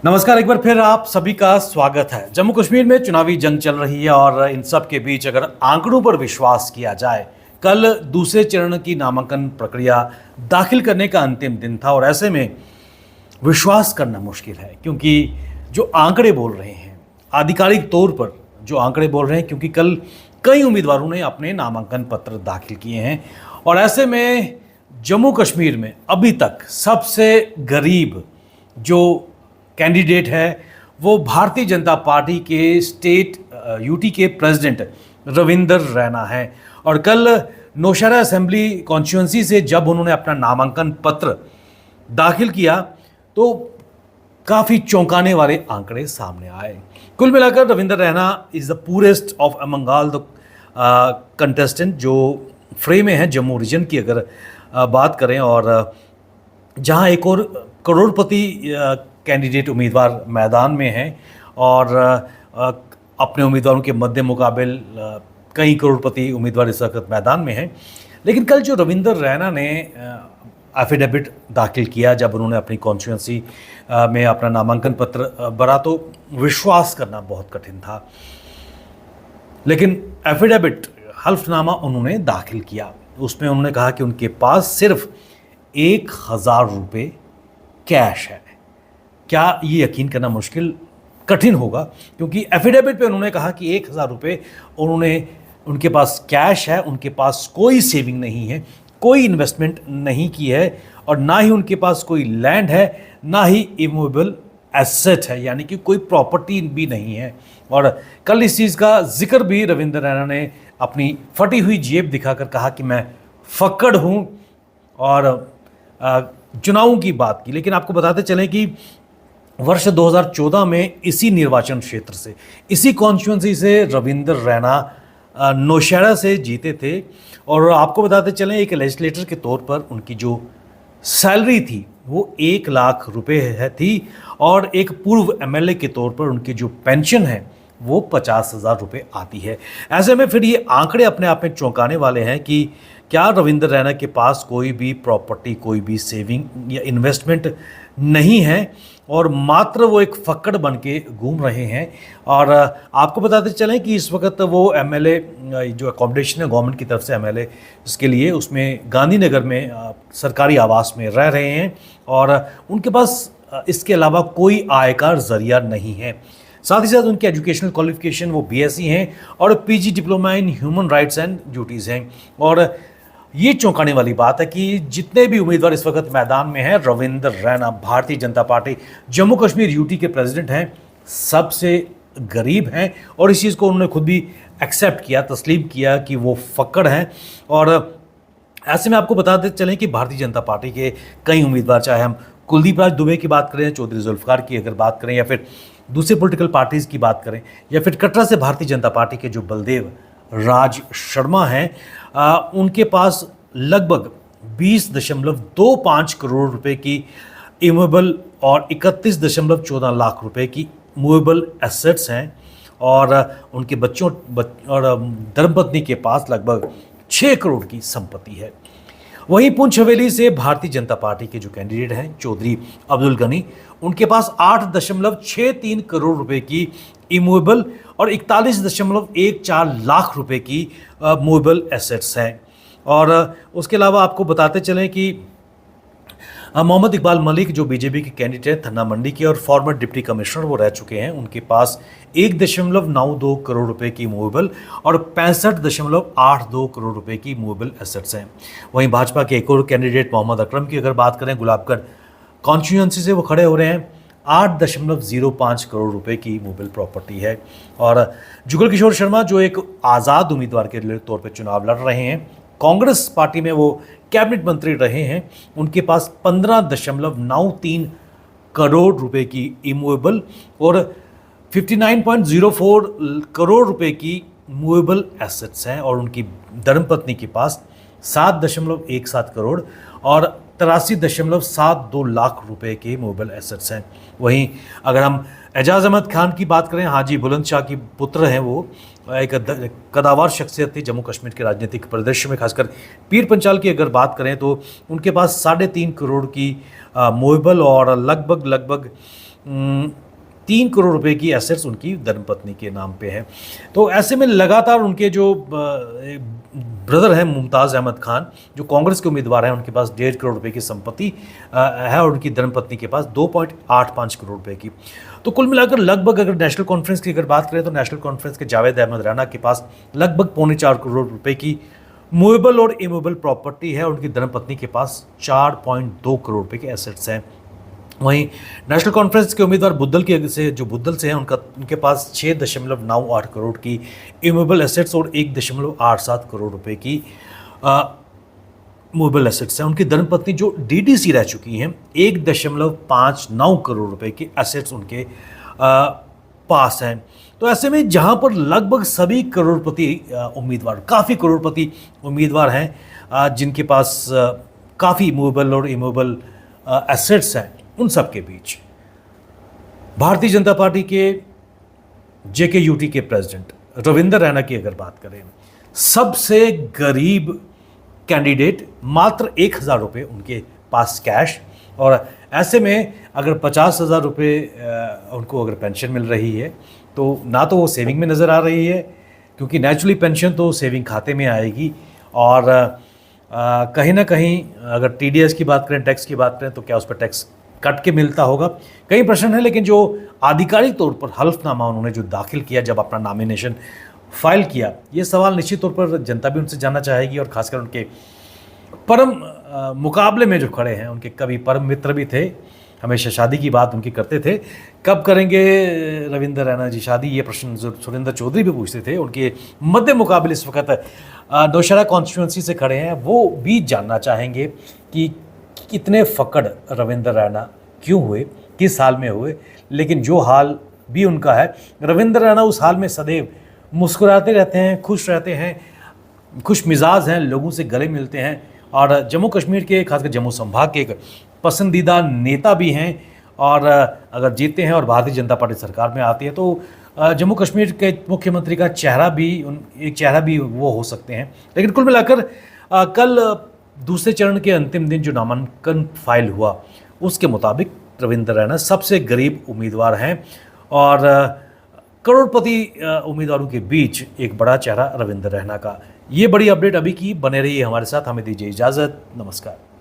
नमस्कार, एक बार फिर आप सभी का स्वागत है। जम्मू कश्मीर में चुनावी जंग चल रही है और इन सब के बीच अगर आंकड़ों पर विश्वास किया जाए, कल दूसरे चरण की नामांकन प्रक्रिया दाखिल करने का अंतिम दिन था और ऐसे में विश्वास करना मुश्किल है क्योंकि जो आंकड़े बोल रहे हैं, आधिकारिक तौर पर जो आंकड़े बोल रहे हैं, क्योंकि कल कई उम्मीदवारों ने अपने नामांकन पत्र दाखिल किए हैं और ऐसे में जम्मू कश्मीर में अभी तक सबसे गरीब जो कैंडिडेट है वो भारतीय जनता पार्टी के स्टेट यूटी के प्रेसिडेंट रविंदर रैना हैं। और कल नौशहरा असेंबली कॉन्स्टिट्यूंसी से जब उन्होंने अपना नामांकन पत्र दाखिल किया तो काफ़ी चौंकाने वाले आंकड़े सामने आए। कुल मिलाकर Ravinder Raina is the purest of among all the contestant जो फ्रे में है जम्मू रीजन की अगर बात करें, और जहां एक और करोड़पति कैंडिडेट उम्मीदवार मैदान में हैं और अपने उम्मीदवारों के मध्य मुकाबिल कई करोड़पति उम्मीदवार इस वक्त मैदान में हैं। लेकिन कल जो रविंदर रैना ने एफिडेविट दाखिल किया, जब उन्होंने अपनी कॉन्स्टिट्यूंसी में अपना नामांकन पत्र भरा तो विश्वास करना बहुत कठिन था। लेकिन एफिडेविट हल्फनामा उन्होंने दाखिल किया, उसमें उन्होंने कहा कि उनके पास सिर्फ 1,000 रुपये कैश है। क्या ये यकीन करना कठिन होगा, क्योंकि एफिडेविट पे उन्होंने कहा कि 1,000 रुपये उनके पास कैश है, उनके पास कोई सेविंग नहीं है, कोई इन्वेस्टमेंट नहीं की है और ना ही उनके पास कोई लैंड है, ना ही इमूवेबल एसेट है, यानी कि कोई प्रॉपर्टी भी नहीं है। और कल इस चीज़ का जिक्र भी रविंदर रैना ने अपनी फटी हुई जेब दिखाकर कहा कि मैं फक्कड़ हूँ और चुनावों की बात की। लेकिन आपको बताते चलें कि वर्ष 2014 में इसी निर्वाचन क्षेत्र से, इसी कॉन्स्टिट्यूंसी से रविंदर रैना नौशहरा से जीते थे और आपको बताते चलें एक लेजिस्लेटर के तौर पर उनकी जो सैलरी थी वो 1 लाख रुपए थी और एक पूर्व एमएलए के तौर पर उनकी जो पेंशन है वो 50,000 रुपये आती है। ऐसे में फिर ये आंकड़े अपने आप में चौंकाने वाले हैं कि क्या रविंदर रैना के पास कोई भी प्रॉपर्टी, कोई भी सेविंग या इन्वेस्टमेंट नहीं है और मात्र वो एक फक्कड़ बन के घूम रहे हैं। और आपको बताते चलें कि इस वक्त वो एमएलए जो अकोमोडेशन है गवर्नमेंट की तरफ से एमएलए इसके लिए, उसमें गांधीनगर में सरकारी आवास में रह रहे हैं और उनके पास इसके अलावा कोई आय का जरिया नहीं है। साथ ही साथ उनकी एजुकेशनल क्वालिफिकेशन वो बीएससी हैं और PG diploma in human rights and duties हैं। और ये चौंकाने वाली बात है कि जितने भी उम्मीदवार इस वक्त मैदान में हैं, रविंदर रैना भारतीय जनता पार्टी जम्मू कश्मीर यूटी के प्रेसिडेंट हैं, सबसे गरीब हैं और इस चीज़ को उन्होंने खुद भी एक्सेप्ट किया, तस्लीम किया कि वो फक्कड़ हैं। और ऐसे में आपको बताते चलें कि भारतीय जनता पार्टी के कई उम्मीदवार, चाहे हम कुलदीप राज दुबे की बात करें, चौधरी जुल्फकार की अगर बात करें, या फिर दूसरे पॉलिटिकल पार्टीज़ की बात करें, या फिर कटरा से भारतीय जनता पार्टी के जो बलदेव राज शर्मा हैं, उनके पास लगभग 20.25 करोड़ रुपए की इमूवेबल और 31.14 लाख रुपए की मूवेबल एसेट्स हैं और उनके बच्चों और धर्मपत्नी के पास लगभग 6 करोड़ की संपत्ति है। वहीं पुंछ हवेली से भारतीय जनता पार्टी के जो कैंडिडेट हैं चौधरी अब्दुल गनी, उनके पास 8.63 करोड़ रुपए की इमूवेबल और 41.14 लाख रुपए की मूवेबल एसेट्स हैं। और उसके अलावा आपको बताते चलें कि मोहम्मद इकबाल मलिक जो बीजेपी के कैंडिडेट हैं थन्ना मंडी के और फॉर्मर डिप्टी कमिश्नर वो रह चुके हैं, उनके पास 1.92 करोड़ रुपए की मूवेबल और 65.82 करोड़ रुपए की मूवेबल एसेट्स हैं। वहीं भाजपा के एक और कैंडिडेट मोहम्मद अकरम की अगर बात करें, गुलाबगढ़ कॉन्स्टिट्यूंसी से वो खड़े हो रहे हैं, 8.05 करोड़ रुपए की मूवेबल प्रॉपर्टी है। और जुगल किशोर शर्मा जो एक आज़ाद उम्मीदवार के तौर पर चुनाव लड़ रहे हैं, कांग्रेस पार्टी में वो कैबिनेट मंत्री रहे हैं, उनके पास 15.93 करोड़ रुपए की इमूवेबल और 59.04 करोड़ रुपए की मूवेबल एसेट्स हैं और उनकी धर्मपत्नी के पास 7.17 करोड़ और 83.72 लाख रुपए के मूवेबल एसेट्स हैं। वहीं अगर हम एजाज अहमद खान की बात करें, हाजी बुलंदशाह की पुत्र हैं, वो एक कदावर शख्सियत थी जम्मू कश्मीर के राजनीतिक परिदृश्य में, खासकर पीर पंचाल की अगर बात करें तो उनके पास 3.5 करोड़ की मूवेबल और लगभग 3 करोड़ रुपए की एसेट्स उनकी धर्मपत्नी के नाम पे हैं। तो ऐसे में लगातार उनके जो ब्रदर हैं मुमताज़ अहमद खान, जो कांग्रेस के उम्मीदवार हैं, उनके पास 1.5 करोड़ रुपए की संपत्ति है और उनकी धर्मपत्नी के पास 2.85 करोड़ रुपए की। तो कुल मिलाकर लगभग, अगर नेशनल कॉन्फ्रेंस की अगर बात करें तो नेशनल कॉन्फ्रेंस के जावेद अहमद रैना के पास लगभग 3.25 करोड़ रुपए की मूवेबल और इमूवेबल प्रॉपर्टी है। उनकी धर्मपत्नी के पास 4.2 करोड़ रुपए के एसेट्स हैं। वहीं नेशनल कॉन्फ्रेंस के उम्मीदवार बुद्धल से हैं, उनके पास 6.98 करोड़ की इमूवेबल एसेट्स और 1.87 करोड़ रुपए की मूवेबल एसेट्स हैं। उनकी धर्मपत्नी जो डीडीसी रह चुकी हैं, 1.59 करोड़ रुपए के एसेट्स उनके पास हैं। तो ऐसे में जहां पर लगभग सभी करोड़पति उम्मीदवार, काफ़ी करोड़पति उम्मीदवार हैं जिनके पास काफ़ी मूवेबल और इमूवेबल एसेट्स हैं, उन सब के बीच भारतीय जनता पार्टी के जेकेयूटी के प्रेसिडेंट रविंदर रैना की अगर बात करें, सबसे गरीब कैंडिडेट, मात्र 1,000 रुपये उनके पास कैश। और ऐसे में अगर 50,000 रुपये उनको अगर पेंशन मिल रही है तो ना तो वो सेविंग में नज़र आ रही है, क्योंकि नेचुरली पेंशन तो सेविंग खाते में आएगी। और कहीं ना कहीं अगर टीडीएस की बात करें, टैक्स की बात करें, तो क्या उस पर टैक्स कट के मिलता होगा, कई प्रश्न है। लेकिन जो आधिकारिक तौर पर हल्फनामा उन्होंने जो दाखिल किया जब अपना नॉमिनेशन फाइल किया, ये सवाल निश्चित तौर पर जनता भी उनसे जानना चाहेगी। और खासकर उनके परम मुकाबले में जो खड़े हैं, उनके कभी परम मित्र भी थे, हमेशा शादी की बात उनकी करते थे, कब करेंगे रविंदर रैना जी शादी, ये प्रश्न सुरेंद्र चौधरी भी पूछते थे। उनके मध्य मुकाबले इस वक्त नौशहरा कॉन्स्टिट्यूंसी से खड़े हैं, वो भी जानना चाहेंगे कि कितने फकड़ रविंदर रैना क्यों हुए, किस हाल में हुए। लेकिन जो हाल भी उनका है, रविंदर रैना उस हाल में सदैव मुस्कुराते रहते हैं, खुश रहते हैं, खुश मिजाज हैं, लोगों से गले मिलते हैं और जम्मू कश्मीर के, खासकर जम्मू संभाग के एक पसंदीदा नेता भी हैं। और अगर जीतते हैं और भारतीय जनता पार्टी सरकार में आती है तो जम्मू कश्मीर के मुख्यमंत्री का चेहरा भी वो हो सकते हैं। लेकिन कुल मिलाकर कल दूसरे चरण के अंतिम दिन जो नामांकन फाइल हुआ, उसके मुताबिक रविंदर रैना सबसे गरीब उम्मीदवार हैं और करोड़पति उम्मीदवारों के बीच एक बड़ा चेहरा रविंदर रैना का। ये बड़ी अपडेट अभी की, बने रहिए हमारे साथ, हमें दीजिए इजाज़त, नमस्कार।